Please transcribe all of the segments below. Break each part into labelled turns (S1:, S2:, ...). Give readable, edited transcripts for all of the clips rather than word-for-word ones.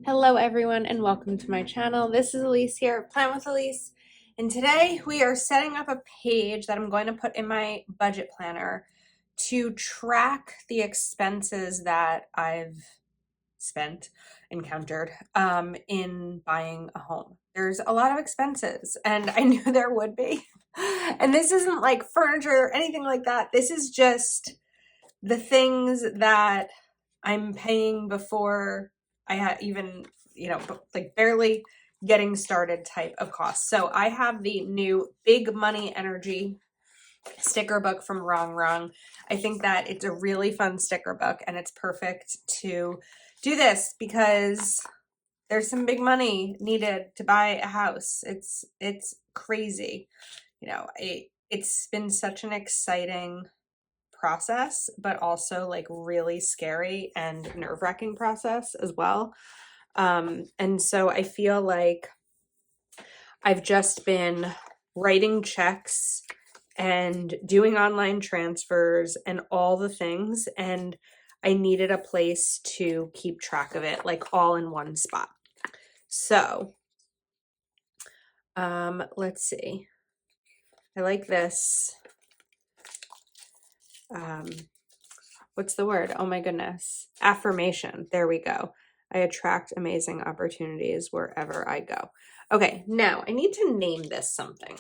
S1: Hello everyone and welcome to my channel. This is Elise here, Plan with Elise, and today we are setting up a page that I'm going to put in my budget planner to track the expenses that I've encountered in buying a home. There's a lot of expenses and I knew there would be. And this isn't like furniture or anything like that. This is just the things that I'm paying before I had even, like barely getting started type of costs. So I have the new Big Money Energy sticker book from Wrong. I think that it's a really fun sticker book and it's perfect to do this because there's some big money needed to buy a house. It's crazy. It's been such an exciting process, but also like really scary and nerve-wracking process as well. And so I feel like I've just been writing checks and doing online transfers and all the things, and I needed a place to keep track of it, like all in one spot. So let's see. I like this. What's the word? Oh my goodness. Affirmation. There we go. I attract amazing opportunities wherever I go. Okay, now I need to name this something.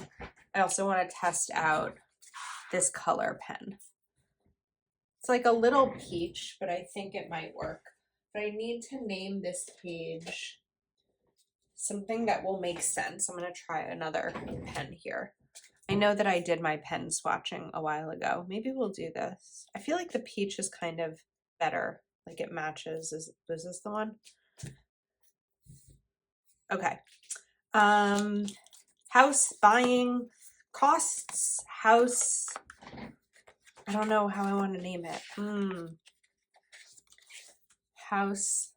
S1: I also want to test out this color pen. It's like a little peach, but I think it might work. But I need to name this page something that will make sense. I'm going to try another pen here. I know that I did my pen swatching a while ago. Maybe we'll do this. I feel like the peach is kind of better. Like it matches. Was this the one? Okay. House buying costs. House. I don't know how I want to name it. House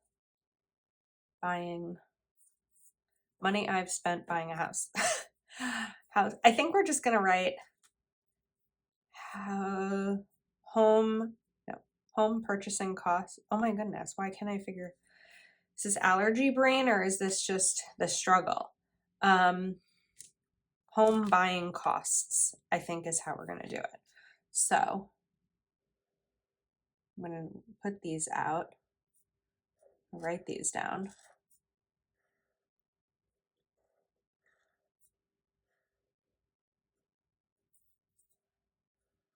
S1: buying. Money I've spent buying a house. House. I think we're just gonna write home purchasing costs. Oh my goodness, why can't I figure? Is this allergy brain or is this just the struggle? Home buying costs, I think, is how we're gonna do it. So I'm gonna put these out, write these down.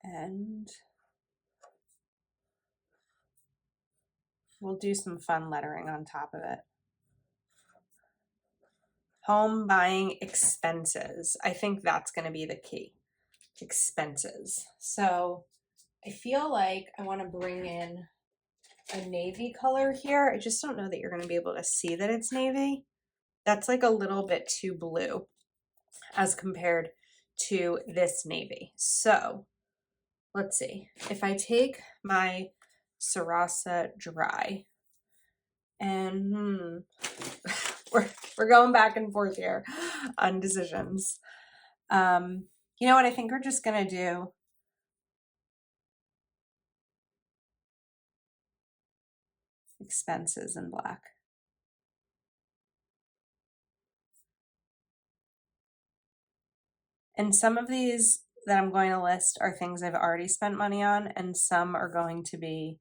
S1: And we'll do some fun lettering on top of it. Home buying expenses. I think that's going to be the key. Expenses. So I feel like I want to bring in a navy color here. I just don't know that you're going to be able to see that it's navy. That's like a little bit too blue as compared to this navy. So let's see. If I take my Sarasa Dry and we're going back and forth here on decisions. You know what? I think we're just gonna do expenses in black. And some of these that I'm going to list are things I've already spent money on, and some are going to be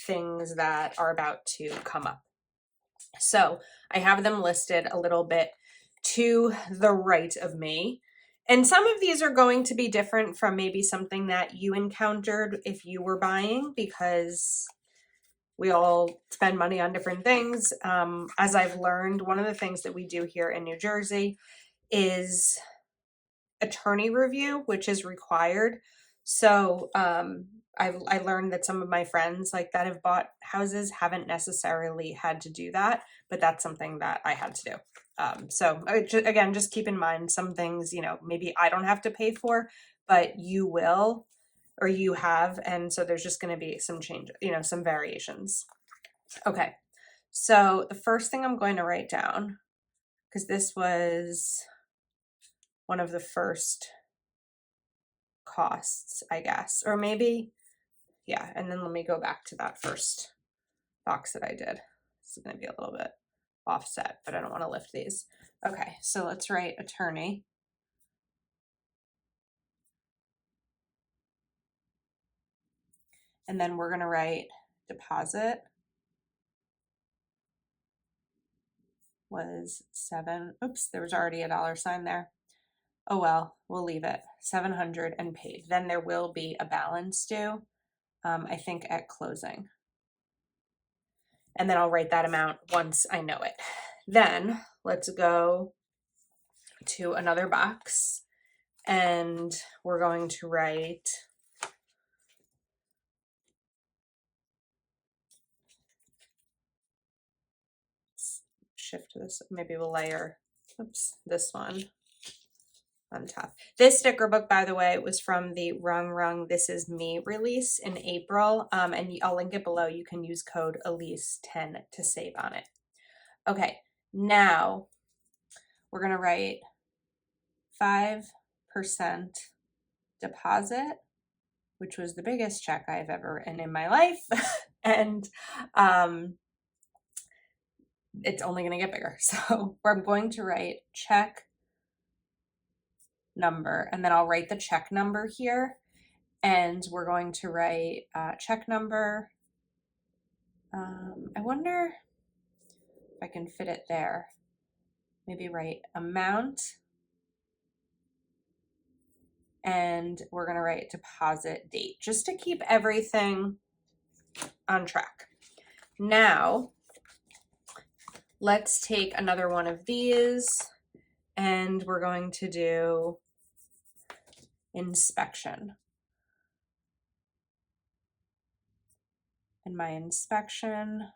S1: things that are about to come up. So I have them listed a little bit to the right of me. And some of these are going to be different from maybe something that you encountered if you were buying, because we all spend money on different things. As I've learned, one of the things that we do here in New Jersey is attorney review, which is required. So I learned that some of my friends like that have bought houses haven't necessarily had to do that, but that's something that I had to do. So again, just keep in mind some things, maybe I don't have to pay for, but you will, or you have. And so there's just going to be some change, some variations. Okay. So the first thing I'm going to write down, because this was one of the first costs, I guess, or maybe, yeah. And then let me go back to that first box that I did. This is going to be a little bit offset, but I don't want to lift these. Okay, so let's write attorney. And then we're going to write deposit was 7. Oops, there was already a dollar sign there. Oh well, we'll leave it. 700 and paid. Then there will be a balance due, I think at closing. And then I'll write that amount once I know it. Then let's go to another box and we're going to write shift this, maybe we'll layer, oops, this one on top. This sticker book, by the way, was from the Rung This Is Me release in April, and I'll link it below. You can use code Elise10 to save on it. Okay, now we're going to write 5% deposit, which was the biggest check I've ever written in my life, and it's only going to get bigger. So I'm going to write check number, and then I'll write the check number here, and we're going to write check number. I wonder if I can fit it there. Maybe write amount, and we're going to write deposit date just to keep everything on track. Now let's take another one of these and we're going to do inspection. And my inspection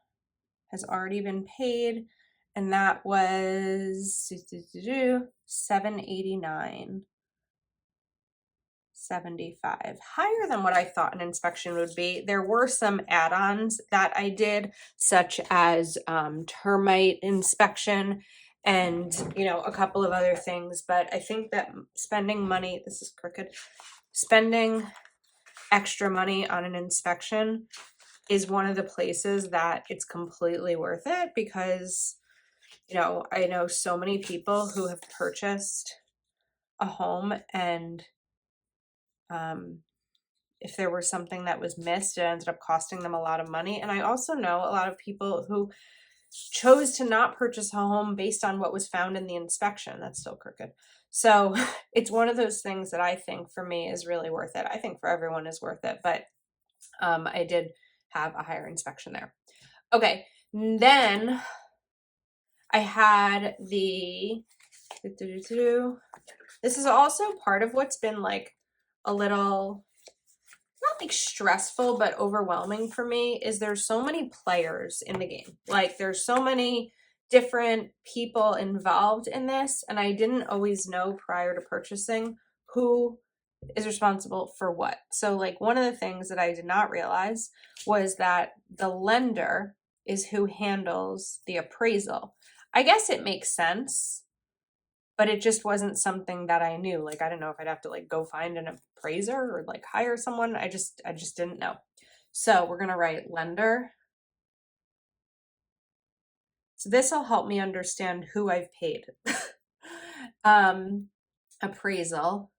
S1: has already been paid, and that was $789.75. Higher than what I thought an inspection would be. There were some add-ons that I did, such as termite inspection and, you know, a couple of other things. But I think that spending money, this is crooked, spending extra money on an inspection is one of the places that it's completely worth it, because, you know, I know so many people who have purchased a home, and if there was something that was missed, it ended up costing them a lot of money. And I also know a lot of people who chose to not purchase a home based on what was found in the inspection. That's still crooked. So it's one of those things that I think for me is really worth it. I think for everyone is worth it, but I did have a higher inspection there. Okay, then I had the, this is also part of what's been like a little, not like stressful, but overwhelming for me, is there's so many players in the game. Like there's so many different people involved in this, and I didn't always know prior to purchasing who is responsible for what. So like one of the things that I did not realize was that the lender is who handles the appraisal. I guess it makes sense, but it just wasn't something that I knew. Like, I don't know if I'd have to like go find an appraiser or like hire someone. I just didn't know. So we're going to write lender. So this will help me understand who I've paid. Appraisal.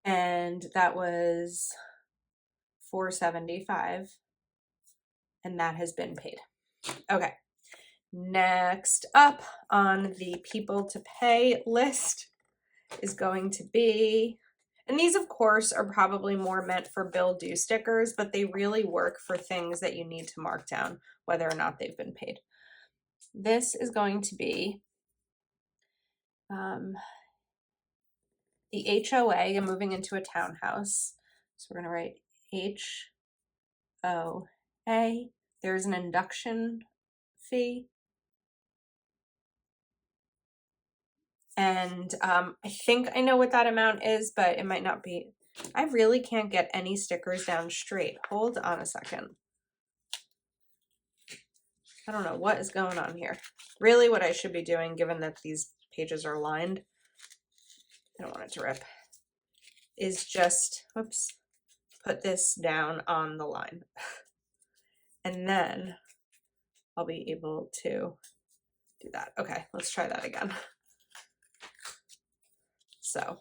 S1: And that was $475, and that has been paid. Okay. Next up on the people to pay list is going to be, and these of course are probably more meant for bill due stickers, but they really work for things that you need to mark down whether or not they've been paid. This is going to be the HOA. I'm moving into a townhouse, so we're going to write HOA. There's an induction fee, and I think I know what that amount is, but it might not be. I really can't get any stickers down straight. Hold on a second. I don't know what is going on here. Really what I should be doing, given that these pages are lined, I don't want it to rip, is just, whoops, put this down on the line. And then I'll be able to do that. Okay, let's try that again. So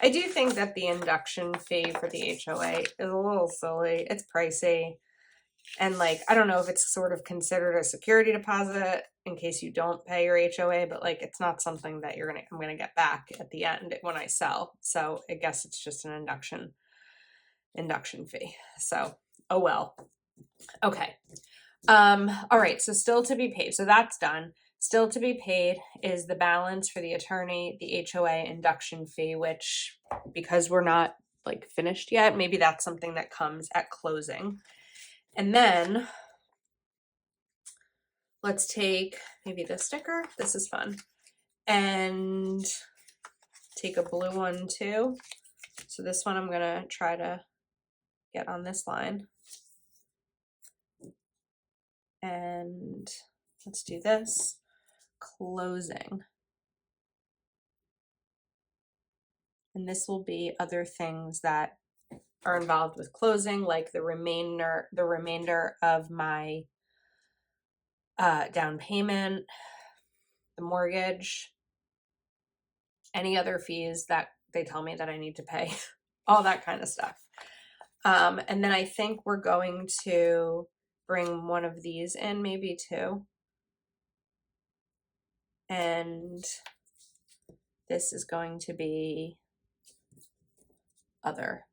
S1: I do think that the induction fee for the HOA is a little silly. It's pricey. And like, I don't know if it's sort of considered a security deposit in case you don't pay your HOA, but like, it's not something that I'm going to get back at the end when I sell. So I guess it's just an induction fee. So, oh well. Okay. All right. So still to be paid. So that's done. Still to be paid is the balance for the attorney, the HOA induction fee, which because we're not like finished yet, maybe that's something that comes at closing. And then let's take maybe this sticker. This is fun. And take a blue one too. So this one I'm going to try to get on this line. And let's do this. Closing. And this will be other things that are involved with closing, like the remainder of my down payment, the mortgage, any other fees that they tell me that I need to pay, all that kind of stuff. And then I think we're going to bring one of these in, maybe two. And this is going to be other,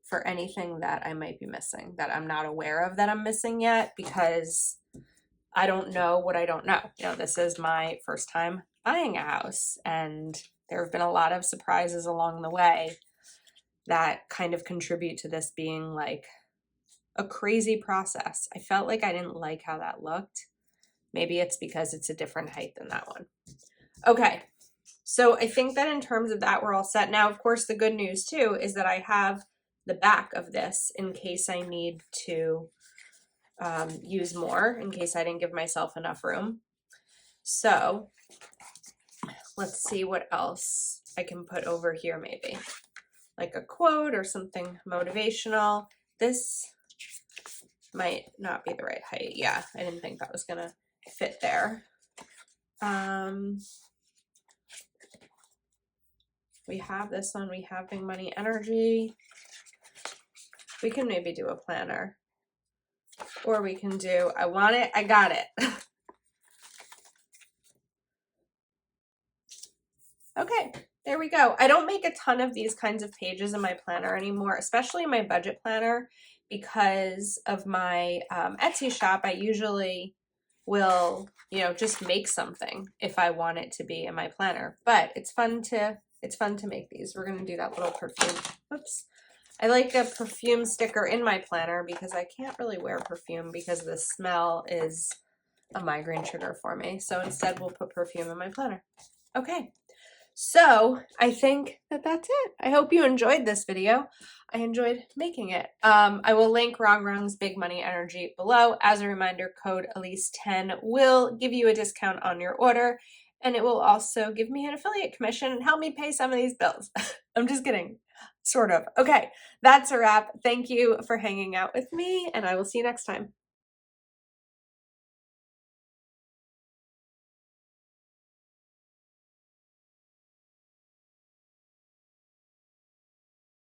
S1: for anything that I might be missing, that I'm not aware of that I'm missing yet, because I don't know what I don't know. You know, this is my first time buying a house, and there have been a lot of surprises along the way that kind of contribute to this being like a crazy process. I felt like I didn't like how that looked. Maybe it's because it's a different height than that one. Okay, so I think that in terms of that, we're all set. Now, of course, the good news too is that I have the back of this in case I need to use more, in case I didn't give myself enough room. So let's see what else I can put over here, maybe like a quote or something motivational. This might not be the right height. Yeah, I didn't think that was gonna fit there. We have this one. We have Big Money Energy. We can maybe do a planner, or we can do I want it, I got it. Okay, there we go. I don't make a ton of these kinds of pages in my planner anymore, especially in my budget planner, because of my Etsy shop. I usually will, you know, just make something if I want it to be in my planner. But it's fun to make these. We're gonna do that little perfume. Oops. I like a perfume sticker in my planner because I can't really wear perfume because the smell is a migraine trigger for me. So instead we'll put perfume in my planner. Okay. So I think that that's it. I hope you enjoyed this video. I enjoyed making it. I will link Wrong Wrong's Big Money Energy below. As a reminder, code Elise10 will give you a discount on your order, and it will also give me an affiliate commission and help me pay some of these bills. I'm just kidding. Sort of. Okay, that's a wrap. Thank you for hanging out with me, and I will see you next time.